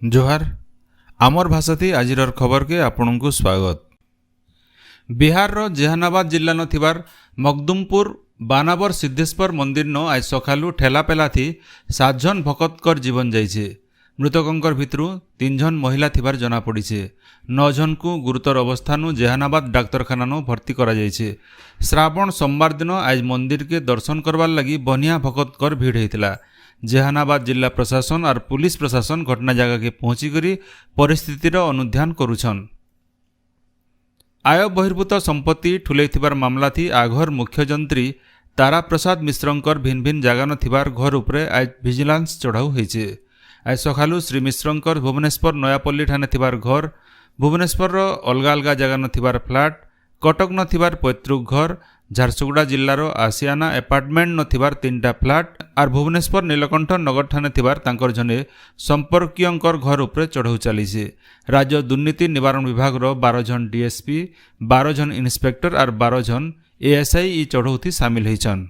जोहार आमर भाषाथी आजिर खबर के आपण को स्वागत। बिहार रो जेहानाबाद जिल्ला न थिबार मखदुमपुर बानावर सिद्धेश्वर मंदिर न आज सकालू ठेलापेला थी 7 जन भकतकर जीवन जाइछे। मृतकंकर भितरु 3 जन महिला थिबार जना पड़ीछे। 9 जन को गुरुतर अवस्था नु जेहानाबाद डाक्तरखाना नु भर्ती करा जाइछे। श्रावण सोमवार दिन आज मंदिर के दर्शन करवार लगी बनिया भकतकर भीड़ हेतिला। जेहानाबाद जिला प्रशासन और पुलिस प्रशासन घटना जगह के पहुंची करी परिस्थितिर अनुध्यान करुछन। आय बहिर्भूत संपत्ति ठुलैथिबार मामला थी आघर मुख्य जंत्री तारा प्रसाद मिश्रंकर भिन्न भिन्न जगह न थिबार घर उपरे आज विजिलेंस चढ़ाऊ होइछे। आज सकालू श्री मिश्रंकर भुवनेश्वर नयापल्ली ठाने थिबार घर, भुवनेश्वर अलगा अलगा जगह न थिबार फ्लैट, कटक न थिबार पैतृक घर, झारसुगुड़ा जिल्लार आसियाना एपार्टमेंट न थिबार 3टा फ्लैट और भुवनेश्वर नीलकंठ नगर ठाने थिबार तांकर जने संपर्कीयंकर घर उपरे चढ़ाऊ चलीছে। राज्य दुर्नीति निवारण विभाग रो 12 जन डीएसपी, 12 जन इन्स्पेक्टर और 12 जन एएसआई ई चढ़ौती सामिल होइछन।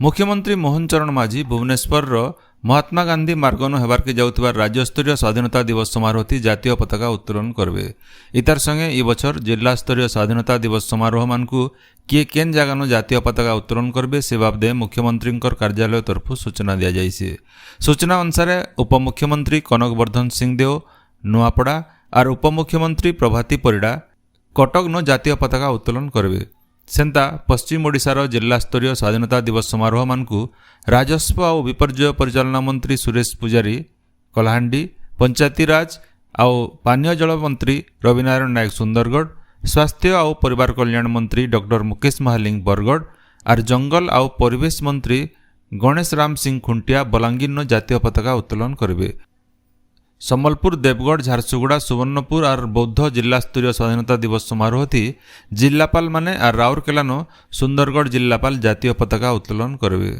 मुख्यमंत्री मोहन चरण माझी भुवनेश्वर रो महात्मा गांधी मार्गन हेबार के जाउथिबा राज्यस्तरीय स्वाधीनता दिवस समारोह थी जातीय पताका उत्तोलन करबे। इतार संगे ई बछर जिला स्तरीय स्वाधीनता दिवस समारोह मानकु किए केन जागानो जातीय पताका उत्तोलन करबे से बाबदे मुख्यमंत्रींकर कार्यालय तरफु सूचना दिया जाइछे। सूचना अनुसार उपमुख्यमंत्री कनक वर्धन सिंहदेव नुआपड़ा और उपमुख्यमंत्री प्रभाती परिड़ा कटक न जातीय पताका उत्तोलन करबे। सेंता पश्चिम ओडिशार जिला स्तरीय स्वाधीनता दिवस समारोह मानकु राजस्व और विपर्यय परिचालना मंत्री सुरेश पुजारी कलाहांडी, पंचायती राज और पानीय जल मंत्री रविनारायण नायक सुंदरगढ़, स्वास्थ्य और परिवार कल्याण मंत्री डॉक्टर मुकेश महालिंग बरगढ़ और जंगल और परिवेश मंत्री गणेश राम सिंह खुंटिया बलांगीर न जातीय पताका उत्तोलन करेंगे। सम्बलपुर, देवगढ़, झारसुगुड़ा, सुवर्णपुर और बौद्ध जिला स्तरीय स्वाधीनता दिवस समारोह थी जिलापाल माने और राउरकेला न सुंदरगढ़ जिलापाल जातीय पताका उत्तोलन करेंगे।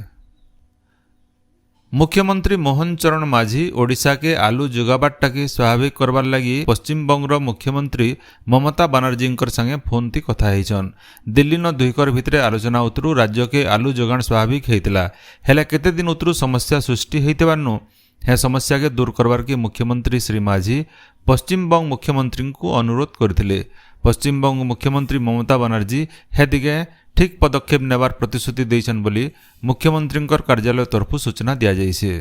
मुख्यमंत्री मोहन चरण माझी ओडिशा के आलू जोगाबाटा के स्वाभाविक करवार लगी पश्चिम बंगर मुख्यमंत्री ममता बनर्जी संगे फोन थी कथा होइछन। दिल्ली न दुईकर भितरे आलोचना उतरू राज्य के आलू जोगाण स्वाभाविक होइतिला, हेले केते दिन उतरू समस्या सृष्टि होइतिबारनु हे समस्या के दूर करवार के मुख्यमंत्री श्री माझी पश्चिम बंग मुख्यमंत्री को अनुरोध करथिले। पश्चिम बंग मुख्यमंत्री ममता बनर्जी हे दिगे ठीक पदक्षेप नेबार प्रतिश्रुति देइछन बोली मुख्यमंत्रींकर कार्यालय तरफु सूचना दिया जाइछे।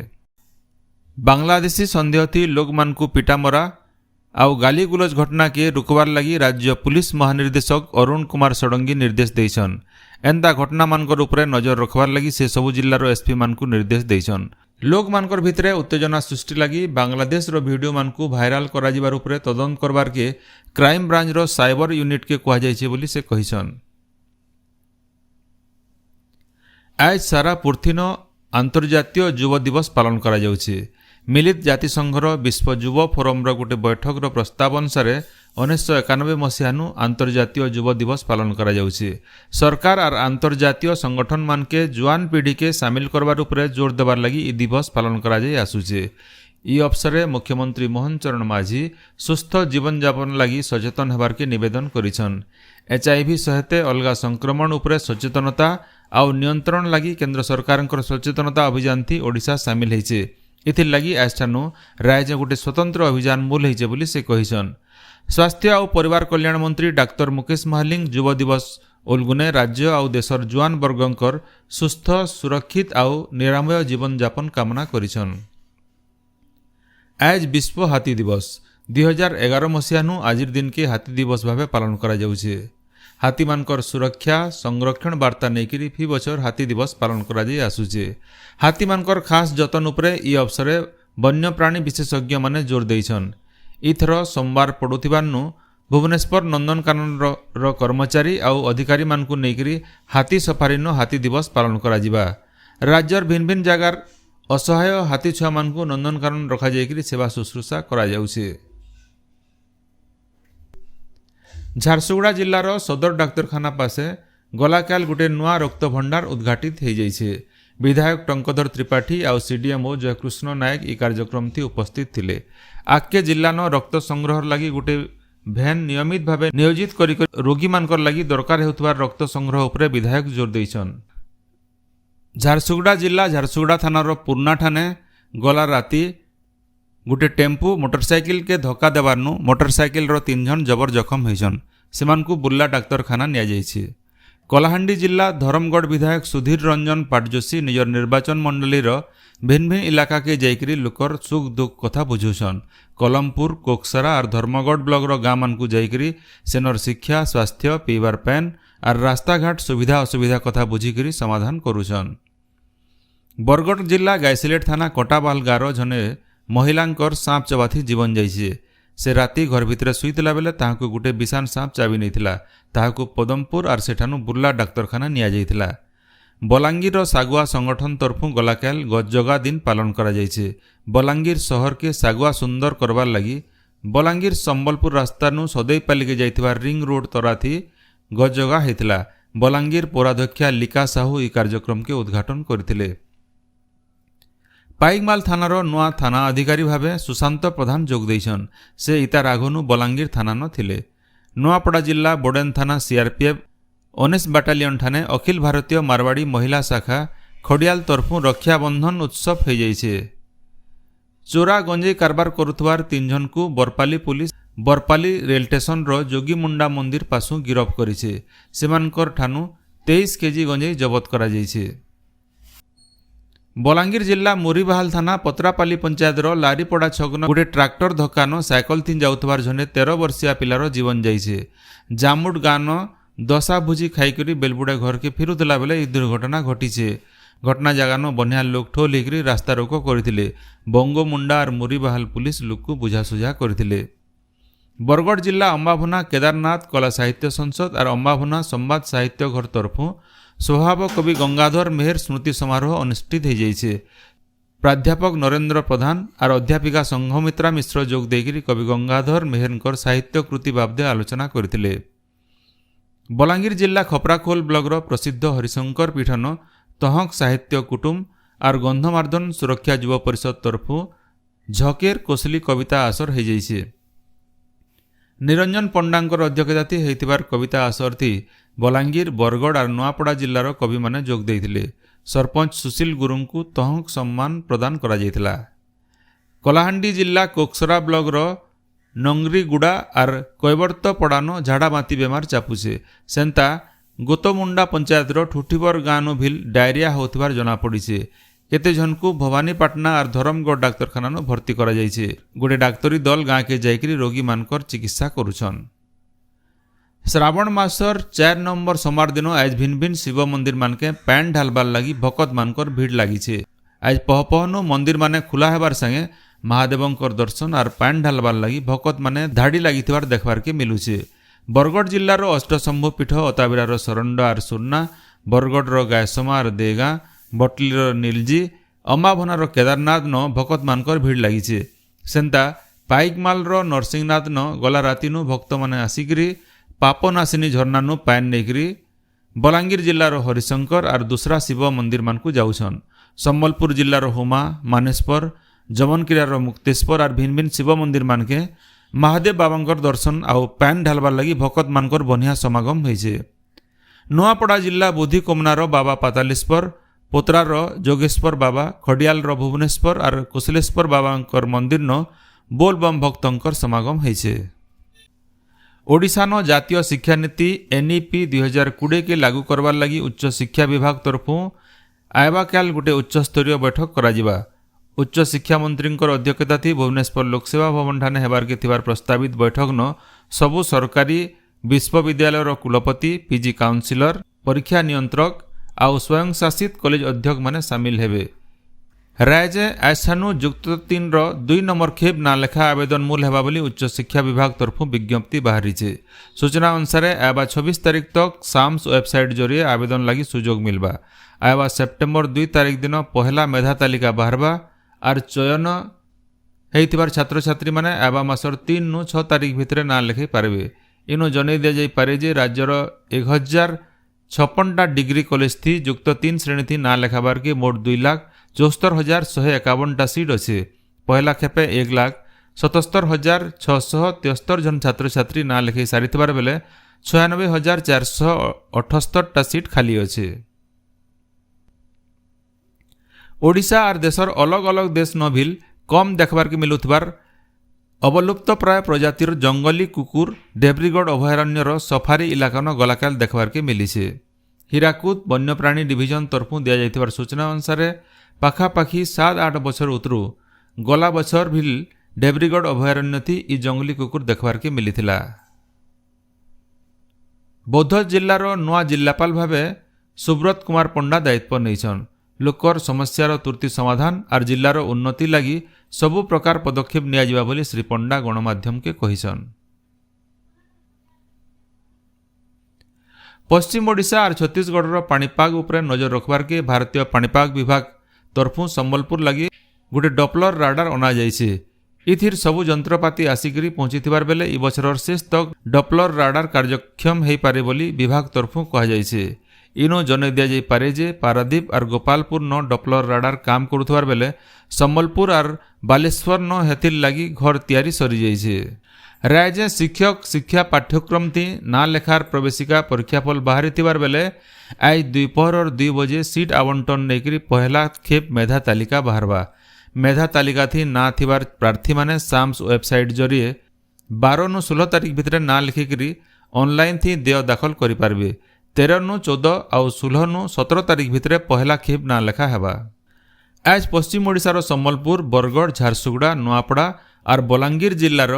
बांग्लादेशी संदेह थी लोक मानकु पिटामरा आउ गाली गुलज घटना के रुकवार लगी राज्य पुलिस महानिर्देशक अरुण कुमार षडंगी निर्देश देइछन। एंता घटना मानकर उपरे नजर रखवार लगी से सबु जिल्लार एसपी मानकु निर्देश देइछन। लोक मानकर भितरे उत्तेजना सृष्टि लगी बांग्लादेश रो वीडियो मानकु भाइराल करा जिबार उपरे तदंत करबार के क्राइम ब्रांच रो साइबर यूनिट के कहा जाइछे बोली से कहिछन। आज सारा पृथ्वी न अंतर्जातीय युव दिवस पालन करा जाउछे। मिलित जातिसंघर विश्व युव फोरम रो गोटे बैठक रो प्रस्ताव अनुसार 1991 मसीहा अंतर्जातीय युव दिवस पालन करा जाउछे। सरकार और अंतर्जातीय संगठन मान के जुआन पीढ़ी के सामिल करबार उपरे जोर देबार लगी ई दिवस पालन करा जाय आसुछे। ई अवसरे मुख्यमंत्री मोहन चरण माझी सुस्थ जीवन यापन लगी सचेतन हेबार के निवेदन करिछन। HIV सहित अलगा संक्रमण उपरे सचेतनता और नियंत्रण लगी केंद्र सरकार सचेतनता अभियान थी ओडिशा सामिल होइछे। इथिर लगी आजठानु राज्य गोटे स्वतंत्र अभियान मूल होइछे बोली से कहिछन। स्वास्थ्य और परिवार कल्याण मंत्री डाक्टर मुकेश महालिंग युव दिवस उलगुने राज्य और देशर जुआन वर्गंकर सुस्थ सुरक्षित और निरामय जीवन यापन कामना करिछन। आज विश्व हाथी दिवस 2011 मसीहा आजिर दिन के हाथी दिवस भावे पालन करा जाउछे। हाथी मानकर सुरक्षा संरक्षण वार्ता नेकिरी फी बछर हाथी दिवस पालन करा जाय आसुछे। हाथी मानकर खास जतन उपरे ई अवसरे वन्यप्राणी विशेषज्ञ माने जोर देइछन। इथर सोमवार पड़ुथिबारनु भुवनेश्वर नंदनकानन रो कर्मचारी और अधिकारी मानकु नेकिरी हाथी सफारी नो हाथी दिवस पालन करा जिबा। राज्यर भिन्न भिन्न जगार असहाय हाथी छुआ मानकु नंदनकानन रखा जायकिरी सेवा शुश्रूषा करा जाउछे। झारसुगुड़ा जिल्लार सदर डाक्तरखाना पासे गलाकाल गोटे नुआ रक्त भंडार उद्घाटित हो जाइछे। विधायक टंकधर त्रिपाठी और सीडीएमओ जयकृष्ण नायक ई कार्यक्रम थी उपस्थित थिले। आके जिल्ला न रक्त संग्रह लगी गोटे भैन नियमित भावे नियोजित करी रोगी मानकर लगी दरकार हेउथबा रक्त संग्रह उपरे विधायक जोर देइछन। झारसुगुड़ा जिला झारसुगुड़ा थानार पुरना ठाने गला राति गोटे टेम्पू मोटरसाइकिल के धक्का देवारनु मोटरसाइकिल रो 3 जन जबर जखम होइछन। सेमानकु बुर्ला डाक्तरखाना निया जाइछे। कलाहांडी जिला धरमगढ़ विधायक सुधीर रंजन पाटजोशी निजर निर्वाचन मंडलीर भिन्न भिन्न इलाका के जाइकरी लोकर सुख दुख कथा बुझुछन। कलमपुर कोकसरा और धर्मगढ़ ब्लॉक गाँ मानकु जाइकरी सेनर शिक्षा स्वास्थ्य पीवार पैन और रास्ता घाट सुविधा असुविधा कथा बुझिकरी समाधान करुछन। बरगढ़ जिला गाइसिलेट थाना कटाबाल गाँव जने महिलांकर सांप चबाथी जीवन जाइछे। से राति घर भितर शुईला बेले ताहाकु गोटे विषाण सांप चाबी नैथिला। ताहाकु पदमपुर और सेठानु बुर्ला डाक्तरखाना निया जाइथिला। बलांगीर सागुआ संगठन तरफु गलाकाल गजजगा दिन पालन करा जाइछे। बलांगीर शहर के सागुआ सुंदर करबार लगी बलांगीर संबलपुर रास्तानु सदैपाली के जाइथिबा रिंग रोड तराथी गजजगा हेतिला। बलांगीर पौराध्यक्षा लिका साहू ई कार्यक्रम के उद्घाटन करथिले। पाइकमाल थानार नुआ थाना अधिकारी भावे सुशांत प्रधान जोग देइछन। से इतार आगनु बलांगीर थाना न थिले। नुआपड़ा जिला बोडेन थाना सीआरपीएफ 19 बाटालियन ठाने अखिल भारतीय मारवाड़ी महिला शाखा खड़ियाल तरफु रक्षाबंधन उत्सव हो जाइछे। चोरा गंजेई कारबार करुथवार 3 जन को Barpali police Barpali rail station रो जोगीमुंडा मंदिर पासु गिरफ करिछे। सेमानकर ठानु 23 केजी गंजेई जबत करा जाइछे। बलांगीर जिला मुरीबाहाल थाना पत्रापाली पंचायत लारीपड़ा छगन गोटे ट्राक्टर धक्कान साइकल थी जाउथवार जने 13 वर्षीय पिलार जीवन जाइछे। जामुड गान दशा भुजी खाईकरी बेलबुड़ा घर के फिरुला बेले यह दुर्घटना घटीछे। घटना जगान बनिया लोक ठोल होकर रास्ता रोको करथिले। बंगोमुंडा और मुरीबाहाल पुलिस लोक को बुझासुझा करथिले। बरगढ़ जिला अंबाभुना केदारनाथ कला साहित्य संसद और अंबाभुना संवाद साहित्य घर तरफु स्वभाव कवि गंगाधर मेहर स्मृति समारोह अनुष्ठित हो जाइछे। प्राध्यापक नरेंद्र प्रधान और अध्यापिका संघमित्रा मिश्र जोग देकर कवि गंगाधर मेहरकर साहित्य कृति बाबदे आलोचना करथिले। बलांगीर जिला खपराखोल ब्लॉक प्रसिद्ध हरिशंकर पीठन तहक साहित्य कुटुंब और गंधमार्दन सुरक्षा युव परिषद तरफु झकेर कोसली कविता आसर हो जाइछे। निरंजन पंडांकर अध्यक्षताती होइतिबार कविता आसर थी बलांगीर बरगढ़ और नुआपड़ा जिलार कवि माने जोग देइथिले। सरपंच सुशील गुरुंग को तहक सम्मान प्रदान करा जाइथिला। कलाहांडी जिला कोकसरा ब्लॉक नंगरीगुड़ा और कैवर्त पड़ानो झाड़ामाती बेमार चापुछे। सेंता गोतमुंडा पंचायत ठुठीबर गाँव भिल डायरिया होथिबार जना पड़ीछे। केते जन को भवानीपाटना और धरमगढ़ डाक्तरखाना भर्ती करा जाइछे। गोटे डाक्तरी दल गाँ के जाइकरी रोगी मानकर चिकित्सा करुछन। श्रावण मासर 4 नंबर सोमवार दिन आज भिन्न भिन्न शिव मंदिर मानके पैन ढालबार लगी भकत मानकर भीड़ लागिछे। आज पहपहनु मंदिर माने खुला हेबार संगे महादेवंकर दर्शन और पैन ढालबार लगी भकत माने धाड़ी लागिथिबार देखबार के मिलुछे। बरगढ़ जिल्लार अष्टशंभु पीठ अताबिरार सरंडा और सुरना बरगढ़ गायसमा और देगा बटलीर नीलजी अंबाभनार केदारनाथ न भकत मानकर भीड़ लागिछे। सेंता पाइकमाल नरसिंहनाथ न गला रातिनु भक्त माने आसिकरी पापनाशिनी झरनानु पैन नेकरी बलांगीर जिलार हरिशंकर और दूसरा शिव मंदिर मानकु जाउछन। संबलपुर जिलार हुमा मानेश्वर जमनकिरार मुक्तेश्वर और भिन्न भिन्न शिव मंदिर मानके महादेव बाबांकर दर्शन आउ पैन ढालबार लगी भकत मानकर बनिया समागम होइछे। नुआपड़ा जिला बुद्धि कोमनार बाबा पातालेश्वर पोतरार जोगेश्वर बाबा खड़ियाल भुवनेश्वर और कुशलेश्वर बाबांकर मंदिर न बोलबम भक्तंकर समागम होइछे। ओडिशानो जातीय शिक्षा नीति एनईपी 2020 के लागू करबार लगी उच्च शिक्षा विभाग तरफु आयबाकाल गोटे उच्चस्तरीय बैठक कराजिबा। उच्च शिक्षा मंत्री अध्यक्षता थी भुवनेश्वर लोकसेवा भवन ठाने हेबार के थिबार प्रस्तावित बैठक न सबु सरकारी विश्वविद्यालय कुलपति पीजी काउंसिलर परीक्षा नियंत्रक आउ स्वयं शासित कॉलेज अध्यक्ष माने सामिल हेबे। रायजे आयसानु युक्त 3 2 नंबर खेप ना लेखा आवेदन मूल हेबा बोली उच्च शिक्षा विभाग तरफु विज्ञप्ति बाहरीचे। सूचना अनुसार आबा 26 तारीख तक साम्स वेबसाइट जरिए आवेदन लगी सुजोग मिलबा। आबा सेप्टेम्बर 2 तारीख दिन पहला मेधा तालिका बाहरबा और चयन हेइतिबार छात्र छात्री माने आबा मासर 3 नु 6 तारीख भितरे ना लेखै पारबे। इनु जनै दिया जाई पारे जे राज्यर 1056टा डिग्री कॉलेज थी युक्त 3 श्रेणी थी ना लेखाबार के मोट 2,74,151टा सीट अच्छे। पहला खेपे 1,77,673 जन छात्र छात्री ना लेखै सारिथिबार बेले 96,478टा सीट खाली अच्छे। ओडिशा और देशर अलग अलग देश न भिल कम देखबार के मिलुथिबार अवलुप्त प्राय प्रजातिर जंगली कुकुर देब्रिगढ़ अभयारण्यर सफारी इलाकान गलाकाल देखबार के मिली। हीराकुद वन्यप्राणी डिविजन तरफु दिया जाइथिबार सूचना अनुसार पाखापाखि 7-8 बछर उतरू गला बछर भी देब्रिगढ़ अभयारण्य थी इ जंगली कुकुर देखबार के मिलिथिला। बौद्ध जिल्लार नुआ जिल्लापाल भावे सुब्रत कुमार पंडा दायित्व नैछन। लोकर समस्यार तुर्ती समाधान और जिल्लार उन्नति लगी सबु प्रकार पदक्षेप नियाजिबा बोली श्री पंडा गणमाध्यम के कहिसन। पश्चिम ओडिशा और छत्तीसगढ़ पाणीपाग उपरे नजर रखबार के भारतीय पाणीपाग विभाग तरफु संबलपुर लगी गोटे डॉपलर राडार अना जाइछे। इथिर सबु जंत्रपाति आसिकरी पहुंचीथिबार बेले इ बछरर शेष तक डॉपलर राडार कार्यक्षम हेई पारे बोली विभाग तरफु कहा जाइछे। इनो जने दिया जाई पारे जे पारादीप और गोपालपुर न डॉपलर राडार काम करुथबार बेले संबलपुर और बालेश्वर न हेथिर लगी घर तैयारी सरी जाइछे। राज्य शिक्षक शिक्षा पाठ्यक्रम थी ना लेखार प्रवेशिका परीक्षाफल बाहरी थिबार बेले आज दोपहर 2 बजे सीट आवंटन नेकरी पहला खेप मेधा तालिका बाहरवा। मेधा तालिका थी ना थिबार प्रार्थी माने साम्स वेबसाइट जरिए 12 नु 16 तारीख भितर ना लिखिकी ऑनलाइन थी देय दाखल करि पारबे। 13 नु 14 और 16 नु 17 तारीख भितर पहला खेप ना लेखा हेबा। आज पश्चिम ओडिशार संबलपुर बरगढ़ झारसुगुड़ा नुआपड़ा और बलांगीर जिल्लार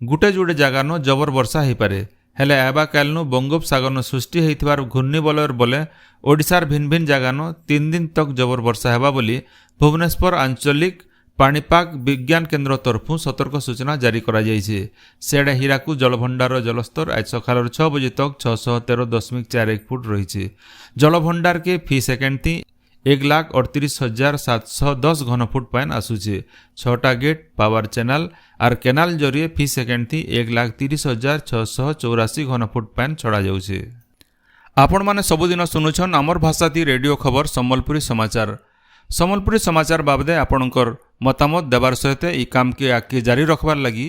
गुटे जुड़े जगान जबर वर्षा हो पारे। हेले आबा कालनु बंगोपसागर सृष्टि होइथिबार घूर्णिबलयर बोले ओडिशार भिन्न भिन्न जगान 3 दिन तक जबर वर्षा हेबा बोली भुवनेश्वर आंचलिक पाणीपाग विज्ञान केन्द्र तरफु सतर्क सूचना जारी करा जाइछे। सेडे हीराकुद जलभंडार जलस्तर आज सकाल 6 बजे तक 613.41 फुट रही। जलभंडार के फी सेकेंड थी 1,38,710 घनफुट पान आसुचे। 6टा गेट पावर चैनल और केनाल जरिए फी सेकेंड थी 1,30,684 घनफुट पान छड़ा जाउछे। आपण माने सबुदिन सुनुछन आमर भाषा थी रेडियो खबर सम्बलपुरी समाचार। सम्बलपुरी समाचार बाबदे आपणकर मतामत देवार सहित ई काम के आगे जारी रखबार लगी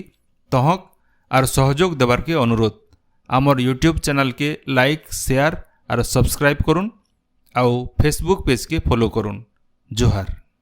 तहक और सहयोग देवार के अनुरोध। आमर यूट्यूब चैनल के लाइक शेयर और सब्सक्राइब करुन आउ फेसबुक पेज के फॉलो करुन। जोहार।